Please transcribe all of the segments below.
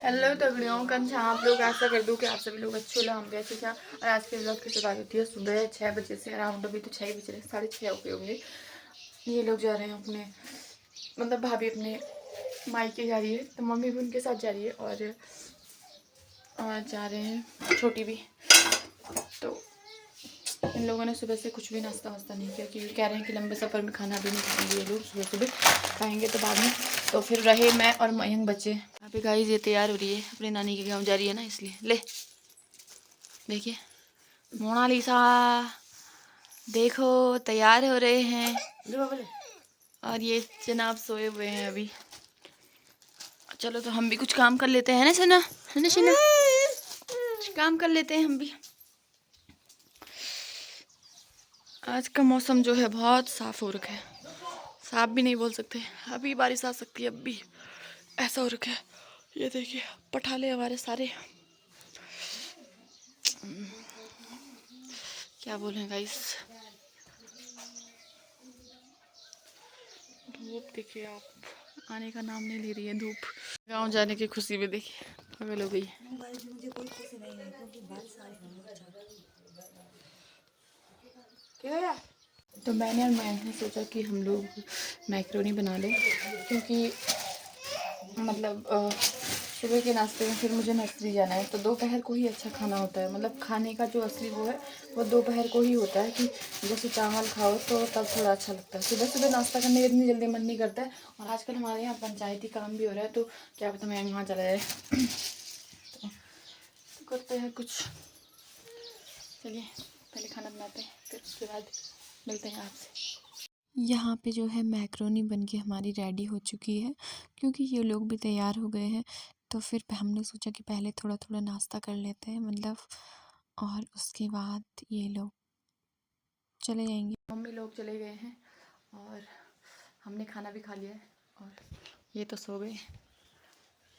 Hello तगड़ियों, कंचा आप लोग ऐसा कर दूं कि आप सभी लोग अच्छे हो, हम भी अच्छे हैं। और आज के ब्लॉग की शुरुआत होती है सुबह 6 बजे से। अराउंड अभी तो 6 ही बज रहे हैं, 6:30 हो गए होंगे। ये लोग जा रहे हैं अपने, मतलब भाभी अपने मायके जा रही है, तो मम्मी भी उनके साथ जा रही है और जा रहे हैं छोटी भी। तो इन लोगों ने सुबह से कुछ भी नाश्ता वास्ता नहीं किया, क्योंकि कह रहे हैं कि लंबे सफ़र में खाना भी नहीं खाएंगे ये लोग, सुबह सुबह खाएंगे तो बाद में। तो फिर रहे मैं और मयंक बच्चे। यहाँ पे गाइस ये तैयार हो रही है, अपने नानी के गांव जा रही है ना, इसलिए। ले देखिए मोनालिसा, देखो तैयार हो रहे हैं। और ये जनाब सोए हुए हैं अभी। चलो तो हम भी कुछ काम कर लेते हैं ना सना, है ना सना, कुछ काम कर लेते हैं हम भी। आज का मौसम जो है बहुत साफ हो रखा है, साफ भी नहीं बोल सकते, अभी बारिश आ सकती है, अब भी ऐसा हो रखा है। ये देखिए पठाले हमारे सारे, क्या बोलें गाइस। धूप देखिए आप, आने का नाम नहीं ले रही है धूप। गांव जाने की खुशी में देखिए पागल हो गई। मुझे कोई खुशी नहीं है क्योंकि बारिश आ रही है। तो मैंने और मयंक ने सोचा कि हम लोग मैक्रोनी बना लें, क्योंकि मतलब सुबह के नाश्ते में फिर मुझे नर्सरी जाना है, तो दोपहर को ही अच्छा खाना होता है। मतलब खाने का जो असली वो है वो दोपहर को ही होता है, कि जैसे चावल खाओ तो तब थोड़ा अच्छा लगता है। सुबह सुबह नाश्ता करने का इतनी जल्दी मन नहीं करता है। और आजकल हमारे यहाँ पंचायती काम भी हो रहा है, तो क्या पता मैं वहाँ चला जाए। तो करते हैं कुछ। चलिए पहले खाना बनाते हैं, फिर उसके बाद मिलते हैं आपसे। यहाँ पे जो है मैक्रोनी बन के हमारी रेडी हो चुकी है, क्योंकि ये लोग भी तैयार हो गए हैं। तो फिर हमने सोचा कि पहले थोड़ा थोड़ा नाश्ता कर लेते हैं, मतलब, और उसके बाद ये लोग चले जाएंगे। मम्मी लोग चले गए हैं और हमने खाना भी खा लिया है, और ये तो सो गए।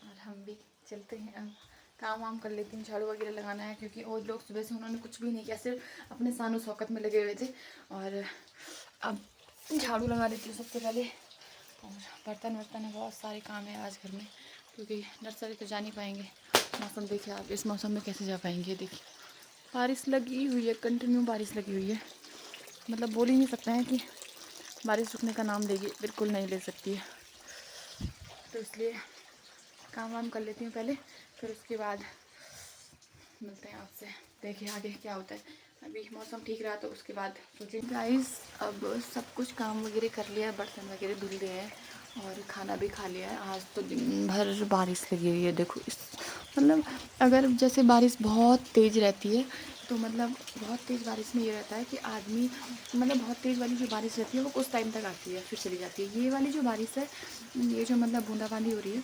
और हम भी चलते हैं, अब काम वाम कर लेती हूँ। झाड़ू वगैरह लगाना है, क्योंकि वो लोग सुबह से उन्होंने कुछ भी नहीं किया, सिर्फ अपने सानो शौकत में लगे हुए थे। और अब झाड़ू लगा देती हूँ सबसे पहले। और बर्तन वर्तन है, बहुत सारे काम है आज घर में, क्योंकि नर्सरी तो जा नहीं पाएंगे। मौसम देखिए आप, इस मौसम में कैसे जा पाएंगे। देखिए बारिश लगी हुई है, कंटिन्यू बारिश लगी हुई है। मतलब बोल ही नहीं सकते हैं कि बारिश रुकने का नाम लेगी, बिल्कुल नहीं ले सकती है। तो इसलिए काम वाम कर लेती हूँ पहले, फिर उसके बाद मिलते हैं आपसे। देखिए आगे क्या होता है। अभी मौसम ठीक रहा तो उसके बाद सोचेंगे। गाइस अब सब कुछ काम वगैरह कर लिया है, बर्तन वगैरह धुल लिए हैं और खाना भी खा लिया है। आज तो दिन भर बारिश लगी हुई है। देखो इस, मतलब अगर जैसे बारिश बहुत तेज़ रहती है, तो मतलब बहुत तेज़ बारिश में ये रहता है कि आदमी, मतलब बहुत तेज़ वाली जो बारिश रहती है वो कुछ टाइम तक आती है फिर चली जाती है। ये वाली जो बारिश है, ये जो मतलब बूंदाबांदी हो रही है,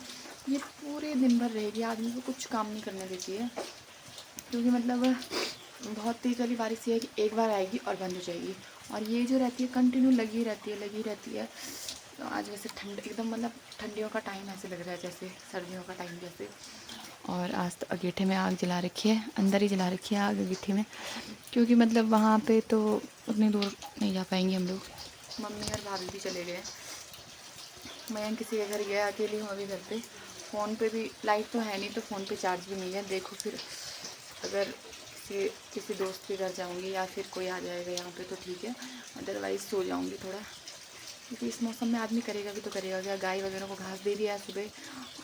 ये पूरे दिन भर रहेगी, आदमी को कुछ काम नहीं करने देती है। क्योंकि मतलब बहुत तेज़ वाली बारिश ये है कि एक बार आएगी और बंद हो जाएगी, और ये जो रहती है कंटिन्यू लगी रहती है, लगी रहती है। तो आज वैसे ठंड एकदम, मतलब ठंडियों का टाइम ऐसे लग रहा है जैसे सर्दियों का टाइम जैसे। और आज तो अगेठे में आग जला रखी है, अंदर ही जला रखी है आग अगेठे में, क्योंकि मतलब वहाँ पे तो उतनी दूर नहीं जा पाएंगे हम लोग। मम्मी और भाभी भी चले गए, मैं किसी के घर गया, अकेली हूँ अभी घर पे। फ़ोन पे भी लाइट तो है नहीं, तो फ़ोन पे चार्ज भी नहीं है। देखो फिर अगर किसी दोस्त के घर जाऊंगी या फिर कोई आ जाएगा यहाँ पे तो ठीक है, अदरवाइज़ सो जाऊंगी थोड़ा, क्योंकि इस मौसम में आदमी करेगा भी तो करेगा क्या। गाय वगैरह को घास दे दिया है सुबह,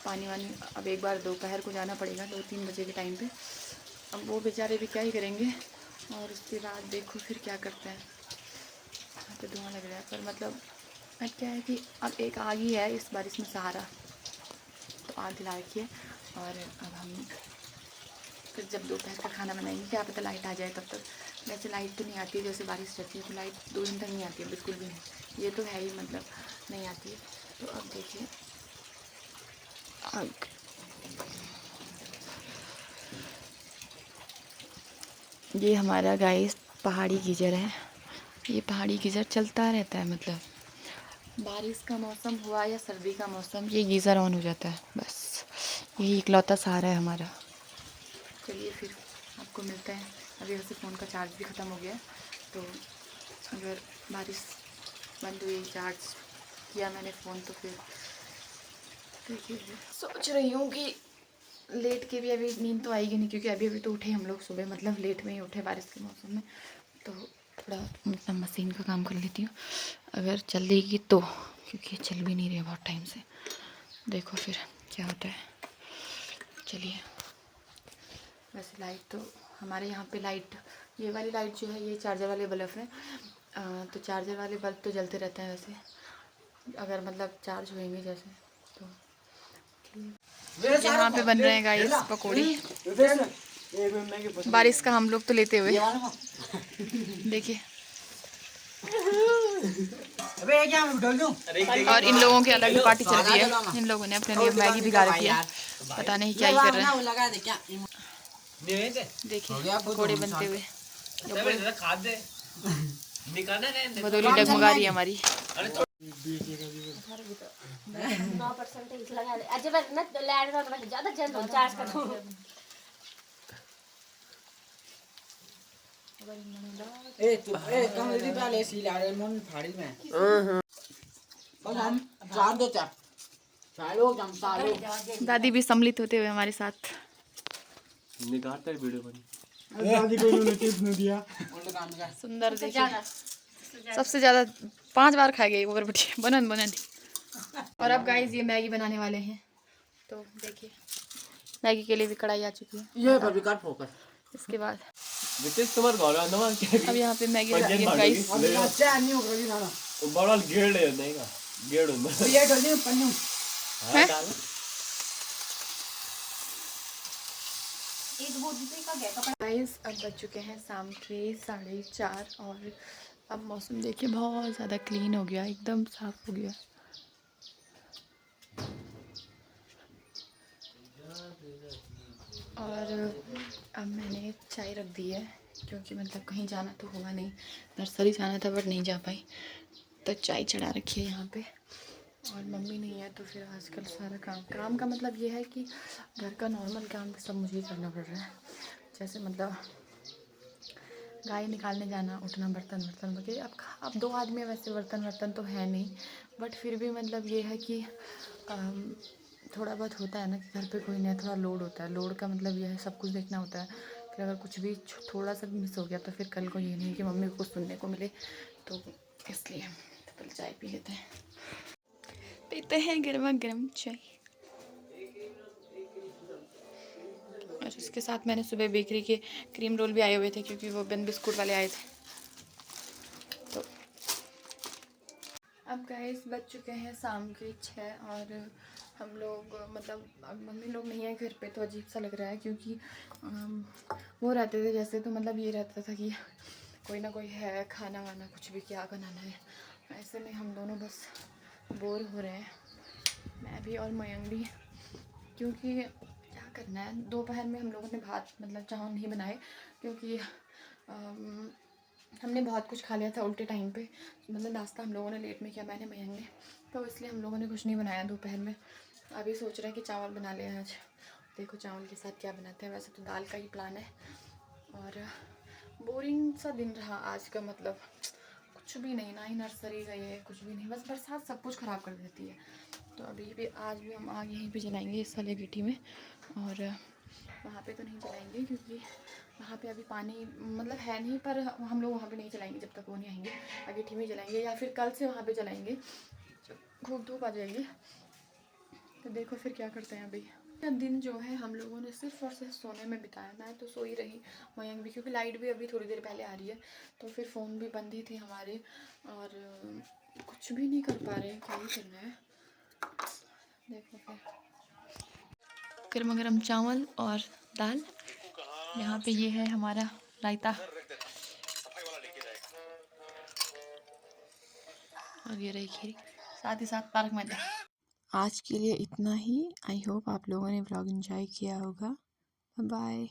पानी वानी। अब एक बार दोपहर को जाना पड़ेगा 2-3 बजे के टाइम पे। अब वो बेचारे भी क्या ही करेंगे। और उसके बाद देखो फिर क्या करते हैं। यहाँ पे धुआं लग रहा है, पर मतलब क्या है कि अब एक आग ही है इस बारिश में सहारा, तो आग जला रखी है। और अब हम फिर जब दोपहर का खाना बनाएंगे, क्या पता लाइट आ जाए तब तक। वैसे लाइट तो नहीं आती है, जैसे बारिश रहती है तो लाइट 2 दिन तक नहीं आती है, बिल्कुल भी नहीं। ये तो है ही, मतलब नहीं आती है। तो अब देखिए आग, ये हमारा गाइस पहाड़ी गीजर है। ये पहाड़ी गीज़र चलता रहता है, मतलब बारिश का मौसम हुआ या सर्दी का मौसम, ये गीज़र ऑन हो जाता है बस। यही इकलौता सहारा है हमारा। चलिए फिर आपको मिलते हैं। अभी वैसे फ़ोन का चार्ज भी ख़त्म हो गया है, तो अगर बारिश बंद हुई, चार्ज किया मैंने फ़ोन, तो फिर देखिए सोच रही हूँ कि लेट के भी अभी नींद तो आएगी नहीं, क्योंकि अभी अभी तो उठे हम लोग सुबह, मतलब लेट में ही उठे बारिश के मौसम में। तो थोड़ा मतलब मशीन का काम कर लेती हूँ अगर चल देगी तो, क्योंकि चल भी नहीं रही है बहुत टाइम से। देखो फिर क्या होता है। चलिए, वैसे लाइट तो हमारे यहाँ पे लाइट, ये वाली लाइट जो है ये चार्जर वाले बल्ब हैं। तो चार्जर वाले बल्ब तो जलते रहते हैं वैसे, अगर मतलब चार्ज होएंगे जैसे तो। यहाँ पे बन रहे हैं गाइस पकौड़ी, बारिश का हम लोग तो लेते हुए। देखिए, और इन लोगों की अलग पार्टी चल रही है। इन लोगों ने अपने लिए मैगी भिगा रखी है, पता नहीं क्या ही कर रहे हैं। देखिए पकौड़े बनते हुए, बदौली डगमगा रही है हमारी। 9% लगा दे अजय ना लैंड का ज्यादा जल्द चार्ज कर दूं। ए तू कमरी वाले सी ला रे मन फाड़ी में और हम चार दो चार चालो जमता लो। दादी भी सम्मिलित होते हुए हमारे साथ। निकालता है वीडियो बनी। दादी को उन्होंने टिप नहीं दिया। सुंदर देखिए, सबसे ज़्यादा 5 बार खा गई वो बटी बनन बनन। और अब गाइस ये मैगी बनाने वाले हैं, तो देखिए मैगी के लिए भी कढ़ाई आ चुकी है। ये पर भी कर फोकस। इसके बाद वितेश तुम्हारे घर आना वहां क्या अब यहाँ पे मैगी डाली है गाइस। अच्छा नहीं होगा कि ना बड़ा गेड़ है नहीं का गेड़ होता ये डली पन्नू है डाल। गाइस अब बज चुके हैं शाम के 4:30 और अब मौसम देखिए बहुत ज़्यादा क्लीन हो गया, एकदम साफ हो गया। और अब मैंने चाय रख दी है, क्योंकि मतलब कहीं जाना तो हुआ नहीं, नर्सरी जाना था बट नहीं जा पाई, तो चाय चढ़ा रखी है यहाँ पे। और मम्मी नहीं है तो फिर आजकल सारा काम का मतलब ये है कि घर का नॉर्मल काम भी सब मुझे ही करना पड़ रहा है। जैसे मतलब गाय निकालने जाना, उठना, बर्तन वगैरह। अब 2 आदमी है, वैसे बर्तन तो है नहीं, बट फिर भी मतलब ये है कि थोड़ा बहुत होता है ना कि घर पे कोई नहीं, थोड़ा लोड होता है। लोड का मतलब ये है सब कुछ देखना होता है कि अगर कुछ भी थोड़ा सा भी मिस हो गया तो फिर कल को ये नहीं कि मम्मी को कुछ सुनने को मिले। तो इसलिए तो पहले चाय पी लेते हैं, पीते हैं गर्मा गर्म चाय। और इसके साथ मैंने सुबह बेकरी के क्रीम रोल भी आए हुए थे, क्योंकि वो बिन बिस्कुट वाले आए थे। तो अब गाइस बज चुके हैं शाम के 6 और हम लोग मतलब अब मम्मी लोग नहीं है घर पे, तो अजीब सा लग रहा है, क्योंकि वो रहते थे जैसे, तो मतलब ये रहता था कि कोई ना कोई है, खाना वाना कुछ भी क्या बनाना है। ऐसे में हम दोनों बस बोर हो रहे हैं, मैं भी और मयंक भी, क्योंकि क्या करना है। दोपहर में हम लोगों ने भात मतलब चावल नहीं बनाए, क्योंकि हमने बहुत कुछ खा लिया था उल्टे टाइम पे, मतलब नाश्ता हम लोगों ने लेट में किया, मैंने मयंक ने, तो इसलिए हम लोगों ने कुछ नहीं बनाया दोपहर में। अभी सोच रहे हैं कि चावल बना लें आज। देखो चावल के साथ क्या बनाते हैं, वैसे तो दाल का ही प्लान है। और बोरिंग सा दिन रहा आज का, मतलब कुछ भी नहीं, ना ही नर्सरी गई है, कुछ भी नहीं, बस बरसात सब कुछ ख़राब कर देती है। तो अभी भी आज भी हम आग यहीं पे जलाएंगे इस वाले गिट्टी में, और वहाँ पे तो नहीं जलाएंगे क्योंकि वहाँ पे अभी पानी मतलब है नहीं, पर हम लोग वहाँ पे नहीं जलाएंगे जब तक वो नहीं आएंगे। अगेठी में जलाएंगे या फिर कल से वहाँ पे जलाएंगे जब खूब धूप आ जाएगी। तो देखो फिर क्या करते हैं। अभी दिन जो है हम लोगों ने सिर्फ और सिर्फ सोने में बिताया। मैं तो सो ही रही, मयंक भी, क्योंकि लाइट भी अभी थोड़ी देर पहले आ रही है, तो फिर फ़ोन भी बंद ही थे हमारे, और कुछ भी नहीं कर पा रहे, क्या ही करना है। देखो फिर गर्मा गर्म चावल और दाल, यहाँ पे ये है हमारा रायता, और ये रही खीर, साथ ही साथ पालक मैदा। आज के लिए इतना ही। आई होप आप लोगों ने व्लॉग एंजॉय किया होगा। बाय।